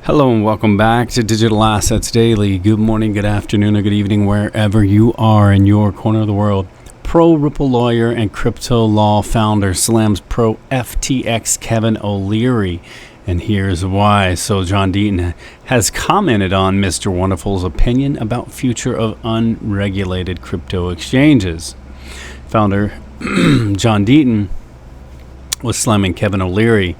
Hello and welcome back to Digital Assets Daily. Good morning, good afternoon, or good evening, wherever you are in your corner of the world. Pro Ripple lawyer and crypto law founder slams pro FTX Kevin O'Leary. And here's why. So John Deaton has commented on Mr. Wonderful's opinion about future of unregulated crypto exchanges. Founder John Deaton was slamming Kevin O'Leary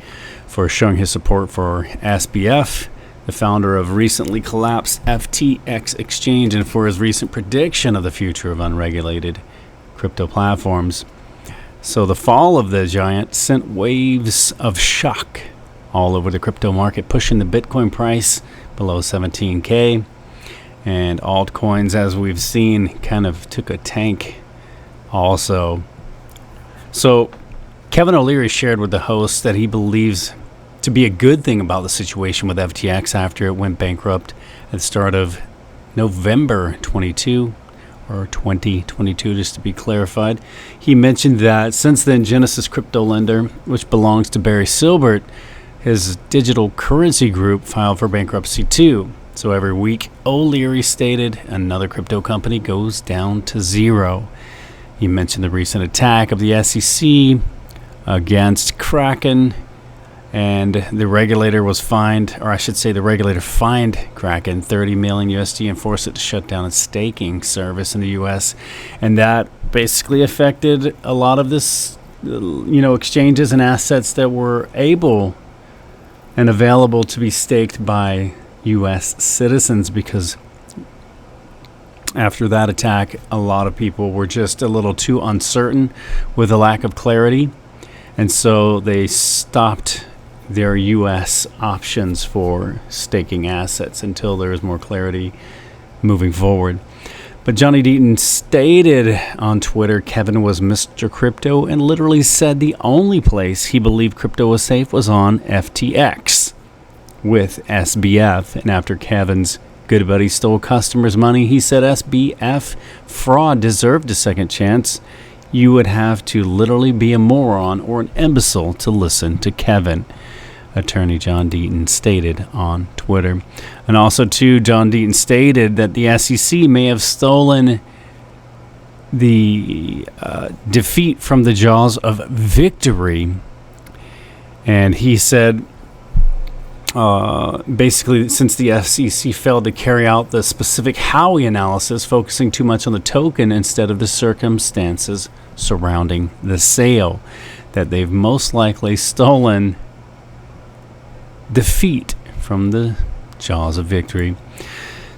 for showing his support for SBF, the founder of recently collapsed FTX exchange, and for his recent prediction of the future of unregulated crypto platforms. So the fall of the giant sent waves of shock all over the crypto market, pushing the Bitcoin price below 17K. And altcoins, as we've seen, kind of took a tank also. So Kevin O'Leary shared with the host that he believes to be a good thing about the situation with FTX after it went bankrupt at the start of November 22 or 2022, just to be clarified. He mentioned that since then, Genesis crypto lender, which belongs to Barry Silbert, his digital currency group, filed for bankruptcy too. So every week, O'Leary stated another crypto company goes down to zero. He mentioned the recent attack of the SEC against Kraken, and the regulator was fined, or I should say the regulator fined Kraken $30 million USD and forced it to shut down its staking service in the US. And that basically affected a lot of this, exchanges and assets that were able and available to be staked by US citizens, because after that attack, a lot of people were just a little too uncertain with a lack of clarity. And so they stopped their U.S. options for staking assets until there is more clarity moving forward. But Johnny Deaton stated on Twitter Kevin was Mr. Crypto and literally said the only place he believed crypto was safe was on FTX with SBF. And after Kevin's good buddy stole customers' money, he said SBF fraud deserved a second chance. You would have to literally be a moron or an imbecile to listen to Kevin, attorney John Deaton stated on Twitter. And also, too, John Deaton stated that the SEC may have stolen the defeat from the jaws of victory. And he said, basically, since the SEC failed to carry out the specific Howey analysis, focusing too much on the token instead of the circumstances surrounding the sale, that they've most likely stolen defeat from the jaws of victory.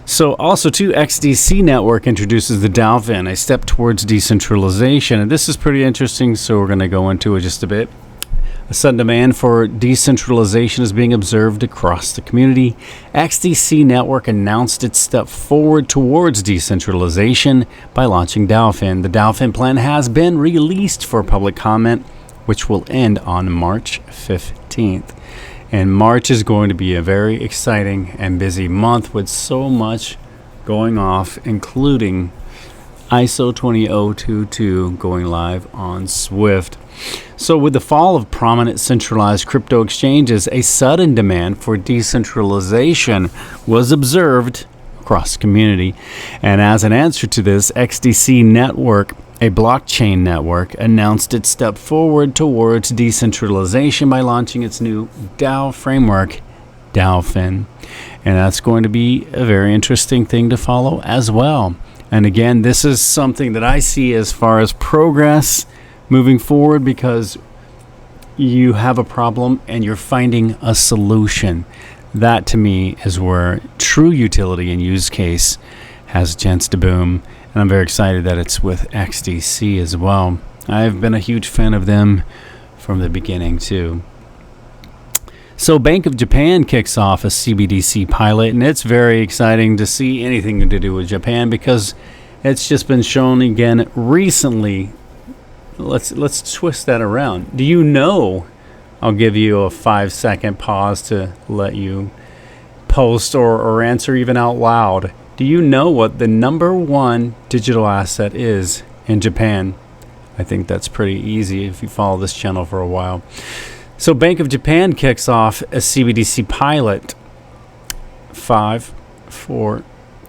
So also, too, XDC network introduces the Dolphin, a step towards decentralization. And this is pretty interesting, so we're going to go into it just a bit. A sudden demand for decentralization is being observed across the community. XDC Network announced its step forward towards decentralization by launching Dolphin. The Dolphin plan has been released for public comment, which will end on March 15th. And March is going to be a very exciting and busy month with so much going off, including ISO 20022 going live on Swift. So with the fall of prominent centralized crypto exchanges, a sudden demand for decentralization was observed across the community. And as an answer to this, XDC Network, a blockchain network, announced its step forward towards decentralization by launching its new DAO framework, Dolphin. And that's going to be a very interesting thing to follow as well. And again, this is something that I see as far as progress moving forward, because you have a problem and you're finding a solution. That to me is where true utility and use case has a chance to boom. And I'm very excited that it's with XDC as well. I've been a huge fan of them from the beginning too. So Bank of Japan kicks off a CBDC pilot, and it's very exciting to see anything to do with Japan, because it's just been shown again recently. Let's twist that around. Do you know? I'll give you a 5-second pause to let you post or answer even out loud. Do you know what the number one digital asset is in Japan? I think that's pretty easy if you follow this channel for a while. So Bank of Japan kicks off a CBDC pilot 5, 4,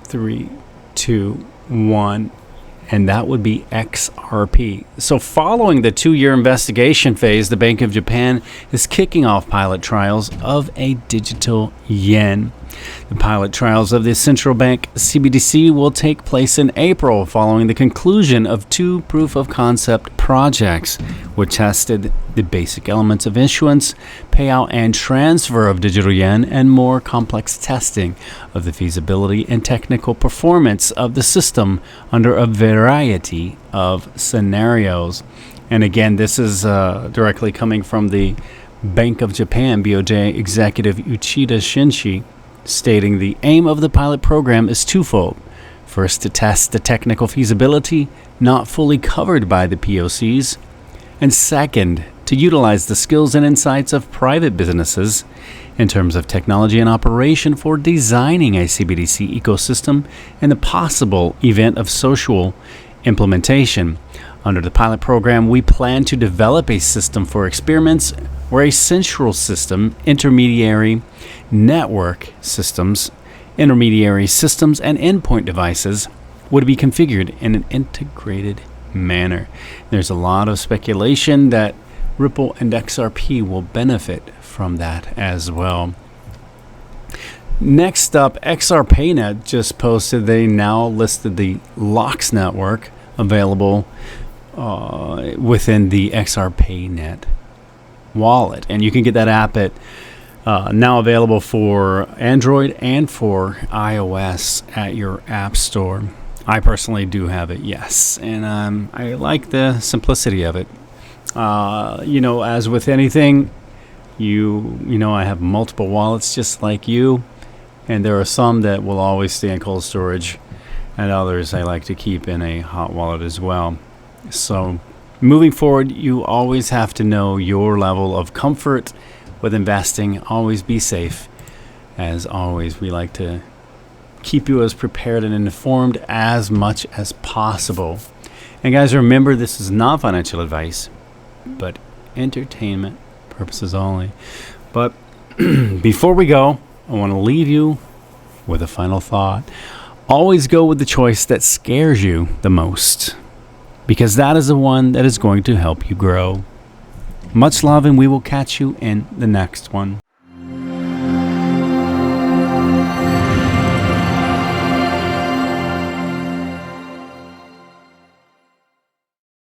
3, 2, 1. And that would be XRP. So following the 2-year investigation phase, the Bank of Japan is kicking off pilot trials of a digital yen. The pilot trials of the central bank CBDC will take place in April following the conclusion of 2 proof-of-concept projects, which tested the basic elements of issuance, payout, and transfer of digital yen, and more complex testing of the feasibility and technical performance of the system under a variety of scenarios. And again, this is directly coming from the Bank of Japan, BOJ Executive Uchida Shinshi, stating the aim of the pilot program is twofold. First, to test the technical feasibility not fully covered by the POCs, and second, to utilize the skills and insights of private businesses in terms of technology and operation for designing a CBDC ecosystem in the possible event of social implementation. Under the pilot program, we plan to develop a system for experiments where a central system, intermediary systems, and endpoint devices would be configured in an integrated manner. There's a lot of speculation that Ripple and XRP will benefit from that as well. Next up, XRPayNet just posted they now listed the LOX network available within the XRPayNet wallet, and you can get that app at now available for Android and for iOS at your app store. I personally do have it, yes, and I like the simplicity of it. As with anything, I have multiple wallets just like you, and there are some that will always stay in cold storage, and others I like to keep in a hot wallet as well. So moving forward, you always have to know your level of comfort with investing. Always be safe. As always, we like to keep you as prepared and informed as much as possible. And guys, remember, this is not financial advice, but entertainment purposes only. But before we go, I want to leave you with a final thought. Always go with the choice that scares you the most, because that is the one that is going to help you grow. Much love, and we will catch you in the next one.